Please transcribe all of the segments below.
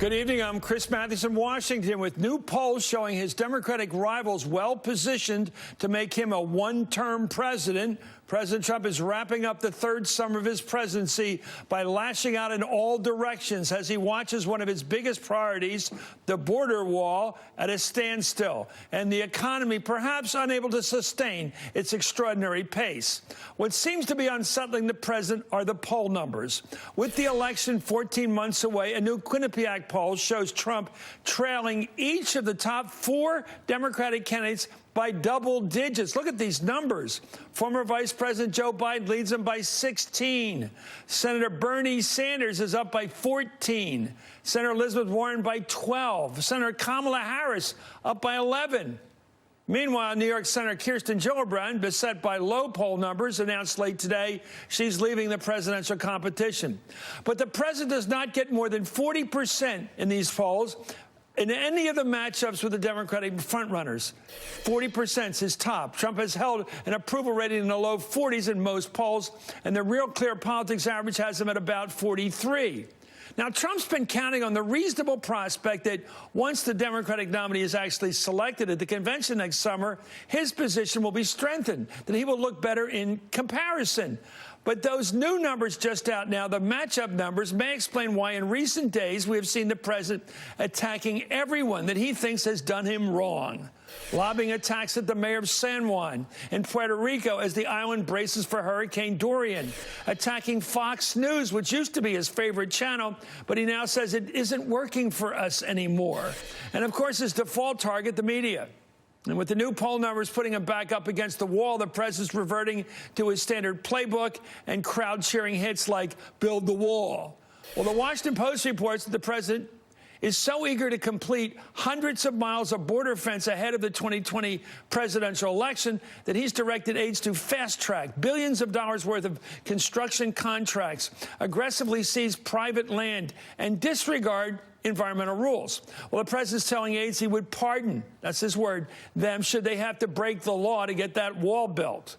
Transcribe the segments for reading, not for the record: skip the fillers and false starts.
Good evening. I'm Chris Matthews in Washington with new polls showing his Democratic rivals well positioned to make him a one-term president. President Trump is wrapping up the third summer of his presidency by lashing out in all directions as he watches one of his biggest priorities, the border wall, at a standstill, and the economy perhaps unable to sustain its extraordinary pace. What seems to be unsettling the president are the poll numbers. With the election 14 months away, a new Quinnipiac poll shows Trump trailing each of the top four Democratic candidates by double digits. Look at these numbers. Former Vice President Joe Biden leads him by 16. Senator Bernie Sanders is up by 14. Senator Elizabeth Warren by 12. Senator Kamala Harris up by 11. Meanwhile, New York Senator Kirsten Gillibrand, beset by low poll numbers, announced late today she's leaving the presidential competition. But the president does not get more than 40% in these polls in any of the matchups with the Democratic frontrunners. 40% is his top. Trump has held an approval rating in the low 40s in most polls, and the Real Clear Politics average has him at about 43. Now, Trump's been counting on the reasonable prospect that once the Democratic nominee is actually selected at the convention next summer, his position will be strengthened, that he will look better in comparison. But those new numbers just out now, the matchup numbers, may explain why in recent days we have seen the president attacking everyone that he thinks has done him wrong. Lobbing attacks at the mayor of San Juan in Puerto Rico as the island braces for Hurricane Dorian. Attacking Fox News, which used to be his favorite channel, but he now says it isn't working for us anymore. And, of course, his default target, the media. And with the new poll numbers putting him back up against the wall, the president's reverting to his standard playbook and crowd-cheering hits like "Build the Wall." Well, the Washington Post reports that the president is so eager to complete hundreds of miles of border fence ahead of the 2020 presidential election that he's directed aides to fast-track billions of dollars worth of construction contracts, aggressively seize private land, and disregard environmental rules. Well, the president's telling aides he would pardon, that's his word, them should they have to break the law to get that wall built.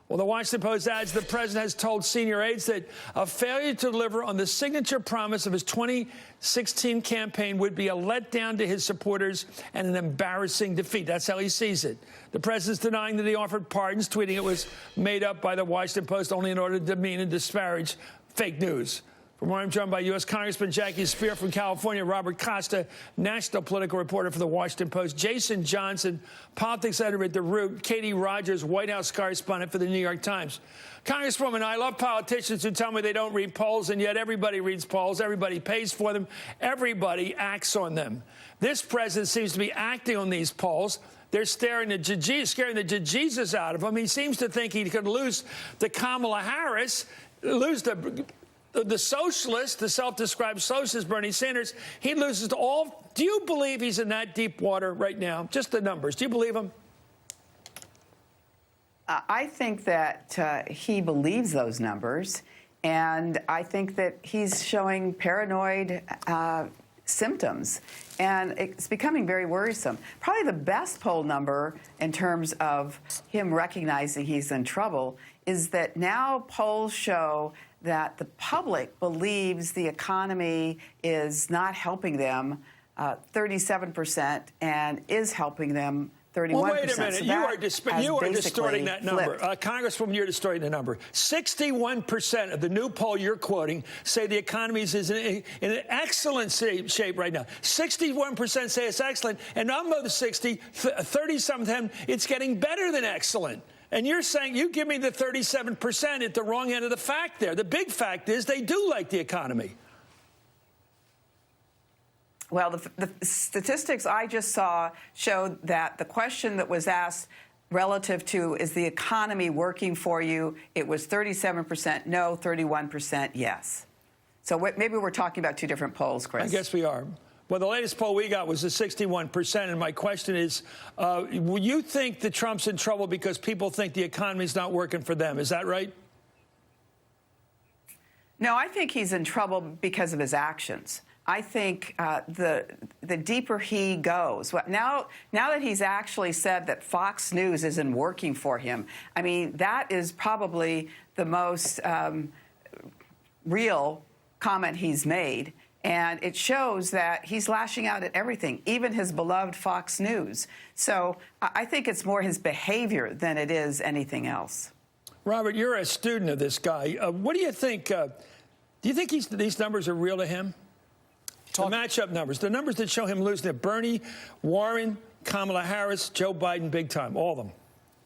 Well, the Washington Post adds the president has told senior aides that a failure to deliver on the signature promise of his 2016 campaign would be a letdown to his supporters and an embarrassing defeat. That's how he sees it. The president's denying that he offered pardons, tweeting it was made up by the Washington Post only in order to demean and disparage fake news. For more, I'm joined by U.S. Congressman Jackie Speier from California, Robert Costa, national political reporter for the Washington Post, Jason Johnson, politics editor at The Root, Katie Rogers, White House correspondent for the New York Times. Congresswoman, I love politicians who tell me they don't read polls, and yet everybody reads polls, everybody pays for them, everybody acts on them. This president seems to be acting on these polls. They're scaring the Jesus out of him. He seems to think he could lose to Kamala Harris, lose the socialist, the self-described socialist, Bernie Sanders. He loses to all. Do you believe he's in that deep water right now? Just the numbers. Do you believe him? I think that he believes those numbers, and I think that he's showing paranoid symptoms, and it's becoming very worrisome. Probably the best poll number in terms of him recognizing he's in trouble is that now polls show that the public believes the economy is not helping them 37% and is helping them 31%. Well, wait a minute. So you are distorting that number. Congresswoman, you're distorting the number. 61% of the new poll you're quoting say the economy is in an excellent shape right now. 61% say it's excellent, and of the 60, 30-something of them, it's getting better than excellent. And you're saying you give me the 37% at the wrong end of the fact there. The big fact is they do like the economy. Well, the statistics I just saw showed that the question that was asked relative to is the economy working for you, it was 37% no, 31% yes. So maybe we're talking about two different polls, Chris. I guess we are. Well, the latest poll we got was a 61%, and my question is, will you think that Trump's in trouble because people think the economy's not working for them? Is that right? No, I think he's in trouble because of his actions. I think the deeper he goes, now that he's actually said that Fox News isn't working for him, I mean, that is probably the most real comment he's made. And it shows that he's lashing out at everything, even his beloved Fox News. So I think it's more his behavior than it is anything else. Robert, you're a student of this guy. What do you think? Do you think these numbers are real to him? The matchup numbers, the numbers that show him losing to Bernie, Warren, Kamala Harris, Joe Biden, big time, all of them.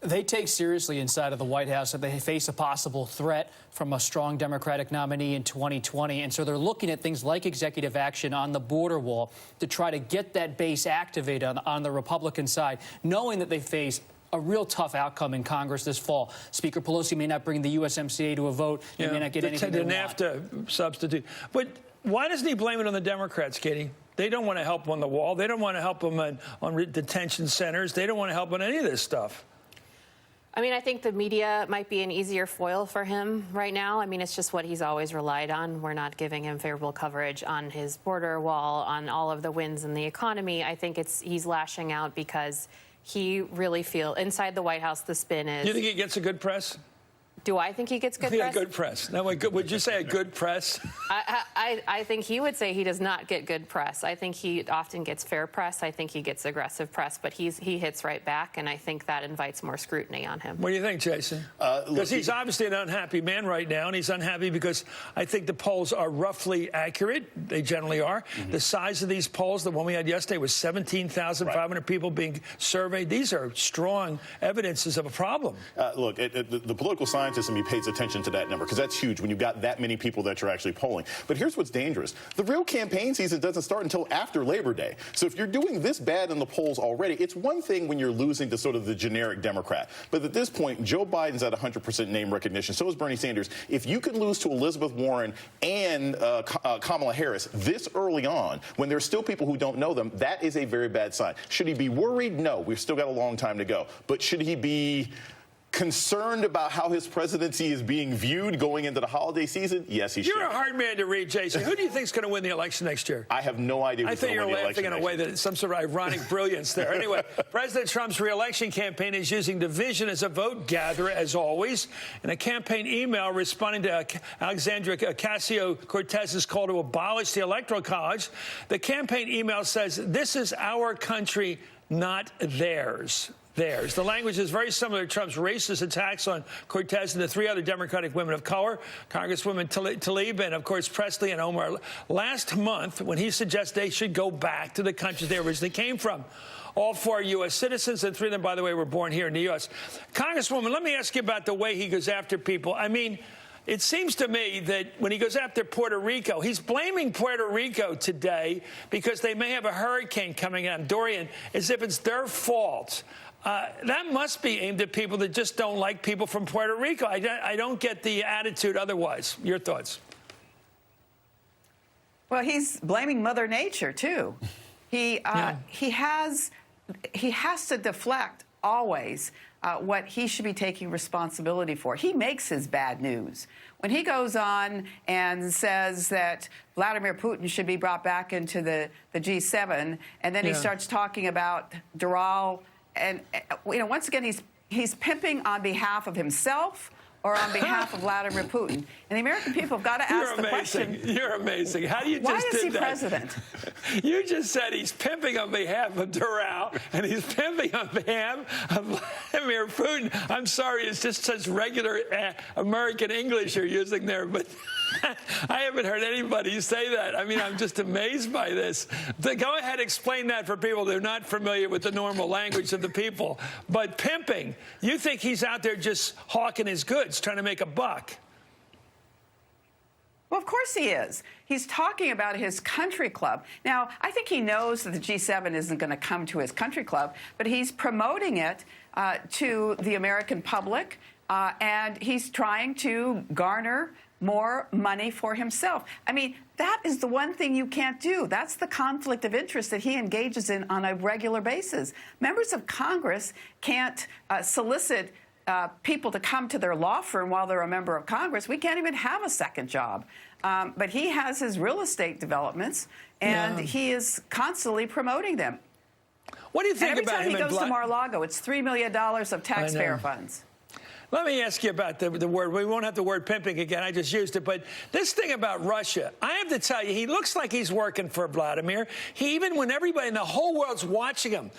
They take seriously inside of the White House that they face a possible threat from a strong Democratic nominee in 2020. And so they're looking at things like executive action on the border wall to try to get that base activated on the Republican side, knowing that they face a real tough outcome in Congress this fall. Speaker Pelosi may not bring the USMCA to a vote. They may not get anything they want. The NAFTA substitute. But why doesn't he blame it on the Democrats, Katie? They don't want to help on the wall. They don't want to help them on detention centers. They don't want to help on any of this stuff. I mean, I think the media might be an easier foil for him right now. I mean, it's just what he's always relied on. We're not giving him favorable coverage on his border wall, on all of the wins in the economy. I think he's lashing out because he really feels inside the White House the spin is. Do you think he gets a good press? Do I think he gets good press? Good press. No, would you say a good press? I think he would say he does not get good press. I think he often gets fair press. I think he gets aggressive press, but he hits right back, and I think that invites more scrutiny on him. What do you think, Jason? Because he's obviously an unhappy man right now, and he's unhappy because I think the polls are roughly accurate. They generally are. Mm-hmm. The size of these polls, the one we had yesterday, was 17,500 people being surveyed. These are strong evidences of a problem. Look, the political science and he pays attention to that number because that's huge when you've got that many people that you're actually polling. But here's what's dangerous. The real campaign season doesn't start until after Labor Day. So if you're doing this bad in the polls already, it's one thing when you're losing to sort of the generic Democrat. But at this point, Joe Biden's at 100% name recognition. So is Bernie Sanders. If you can lose to Elizabeth Warren and Kamala Harris this early on, when there's still people who don't know them, that is a very bad sign. Should he be worried? No. We've still got a long time to go. But should he be concerned about how his presidency is being viewed going into the holiday season? Yes, he should. You're a hard man to read, Jason. Who do you think is going to win the election next year? I have no idea who's going to win the election. I think you're laughing in a way that it's some sort of ironic brilliance there. Anyway, President Trump's reelection campaign is using division as a vote gatherer, as always. In a campaign email responding to Alexandria Ocasio-Cortez's call to abolish the Electoral College, the campaign email says, "This is our country, not theirs." The language is very similar to Trump's racist attacks on Cortez and the three other Democratic women of color, Congresswomen Tlaib and, of course, Presley and Omar, last month when he suggests they should go back to the countries they originally came from. All 4 U.S. citizens, and 3 of them, by the way, were born here in the U.S. Congresswoman, let me ask you about the way he goes after people. I mean, it seems to me that when he goes after Puerto Rico, he's blaming Puerto Rico today because they may have a hurricane coming on, Dorian, as if it's their fault. That must be aimed at people that just don't like people from Puerto Rico. I don't get the attitude otherwise. Your thoughts? Well, he's blaming Mother Nature, too. He has to deflect always what he should be taking responsibility for. He makes his bad news. When he goes on and says that Vladimir Putin should be brought back into the G7, and then he starts talking about Doral. And, once again, he's pimping on behalf of himself or on behalf of Vladimir Putin. And the American people have got to ask the question. You're amazing. How do you just why is he that? President? You just said he's pimping on behalf of Doral, and he's pimping on behalf of Vladimir Putin. I'm sorry, it's just such regular American English you're using there, but I haven't heard anybody say that. I mean, I'm just amazed by this. Go ahead, explain that for people that are not familiar with the normal language of the people. But pimping, you think he's out there just hawking his goods, trying to make a buck? Well, of course he is. He's talking about his country club. Now, I think he knows that the G7 isn't going to come to his country club, but he's promoting it to the American public, and he's trying to garner more money for himself. I mean, that is the one thing you can't do. That's the conflict of interest that he engages in on a regular basis. Members of Congress can't solicit people to come to their law firm while they're a member of Congress. We can't even have a second job. But he has his real estate developments, and he is constantly promoting them. What do you think about him? Every time he goes to Mar-a-Lago, it's $3 million of taxpayer funds. Let me ask you about the word. We won't have the word pimping again. I just used it. But this thing about Russia, I have to tell you, he looks like he's working for Vladimir. He, even when everybody in the whole world's watching him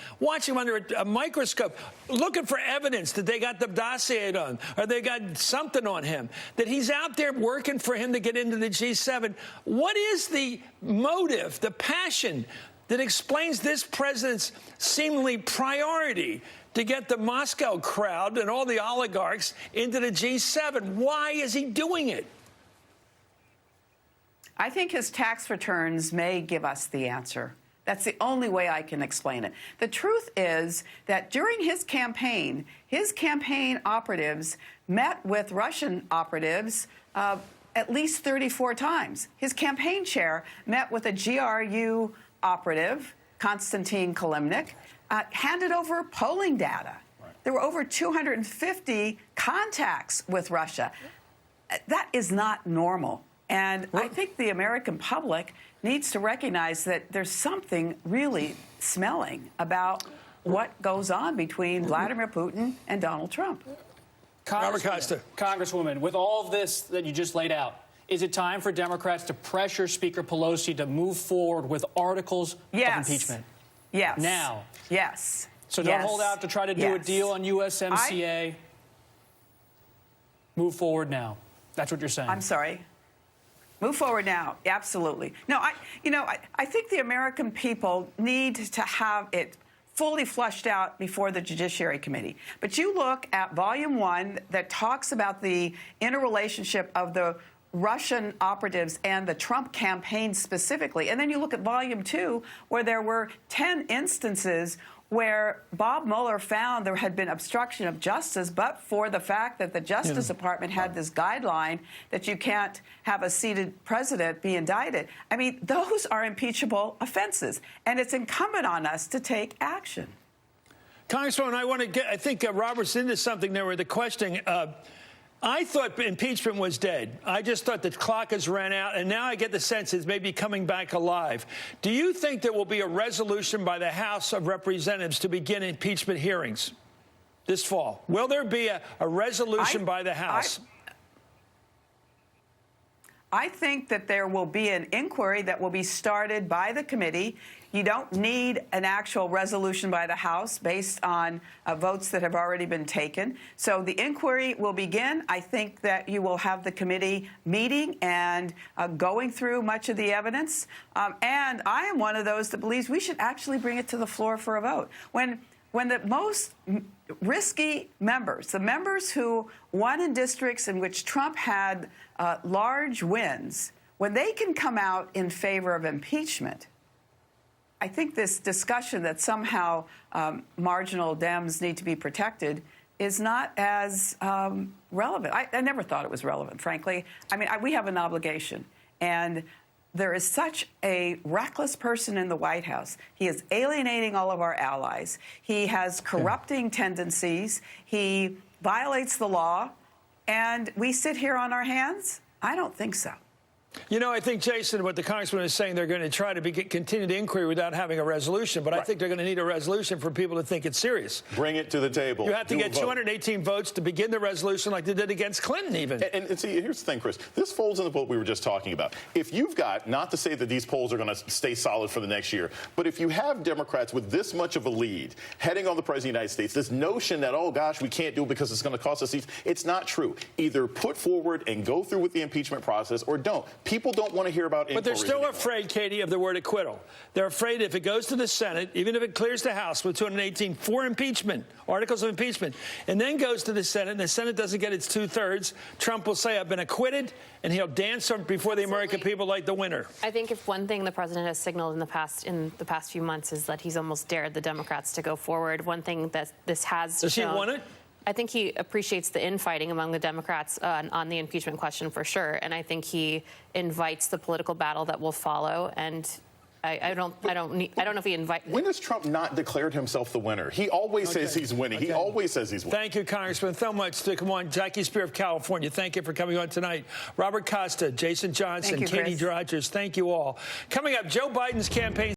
under a microscope, looking for evidence that they got the dossier on or they got something on him, that he's out there working for him to get into the G7. What is the motive, the passion that explains this president's seemingly priority to get the Moscow crowd and all the oligarchs into the G7? Why is he doing it? I think his tax returns may give us the answer. That's the only way I can explain it. The truth is that during his campaign operatives met with Russian operatives at least 34 times. His campaign chair met with a GRU operative, Konstantin Kalimnik, handed over polling data. Right. There were over 250 contacts with Russia. That is not normal. And I think the American public needs to recognize that there's something really smelling about what goes on between Vladimir Putin and Donald Trump. Robert Costa. Congresswoman, with all of this that you just laid out, is it time for Democrats to pressure Speaker Pelosi to move forward with articles of impeachment? Yes. Now. Yes. So don't hold out to try to do a deal on USMCA. Move forward now. That's what you're saying. I'm sorry. Move forward now. Absolutely. No, I think the American people need to have it fully flushed out before the Judiciary Committee. But you look at Volume 1 that talks about the interrelationship of the Russian operatives and the Trump campaign specifically. And then you look at Volume 2, where there were 10 instances where Bob Mueller found there had been obstruction of justice, but for the fact that the Justice Department had this guideline that you can't have a seated president be indicted. I mean, those are impeachable offenses, and it's incumbent on us to take action. Congresswoman, I think Robert's into something there with the questioning. I thought impeachment was dead. I just thought the clock has ran out, and now I get the sense it's maybe coming back alive. Do you think there will be a resolution by the House of Representatives to begin impeachment hearings this fall? Will there be a resolution by the House? I think that there will be an inquiry that will be started by the committee. You don't need an actual resolution by the House based on votes that have already been taken. So the inquiry will begin. I think that you will have the committee meeting and going through much of the evidence. And I am one of those that believes we should actually bring it to the floor for a vote. When the most risky members, the members who won in districts in which Trump had large wins, when they can come out in favor of impeachment, I think this discussion that somehow marginal Dems need to be protected is not as relevant. I never thought it was relevant, frankly. I mean, we have an obligation. And there is such a reckless person in the White House. He is alienating all of our allies. He has corrupting tendencies. He violates the law. And we sit here on our hands? I don't think so. You know, I think, Jason, what the congressman is saying, they're going to try to continue the inquiry without having a resolution. But I think they're going to need a resolution for people to think it's serious. Bring it to the table. You have to get 218 votes to begin the resolution like they did against Clinton, even. And see, here's the thing, Chris. This folds into what we were just talking about. If you've got, not to say that these polls are going to stay solid for the next year, but if you have Democrats with this much of a lead heading on the President of the United States, this notion that, oh, gosh, we can't do it because it's going to cost us seats, it's not true. Either put forward and go through with the impeachment process or don't. People don't want to hear about inquiries. But they're still afraid, Katie, of the word acquittal. They're afraid if it goes to the Senate, even if it clears the House with 218 for impeachment, articles of impeachment, and then goes to the Senate, and the Senate doesn't get its 2/3, Trump will say, I've been acquitted, and he'll dance before the American people like the winner. I think if one thing the president has signaled in the past few months is that he's almost dared the Democrats to go forward. One thing that this has Does shown, he want it? I think he appreciates the infighting among the Democrats on the impeachment question for sure, and I think he invites the political battle that will follow. And I don't know if he invites. When has Trump not declared himself the winner? He always says he's winning. He always says he's winning. Thank you, Congressman, so much. Come on, Jackie Speier of California. Thank you for coming on tonight. Robert Costa, Jason Johnson, Katie Rogers. Thank you all. Coming up, Joe Biden's campaign.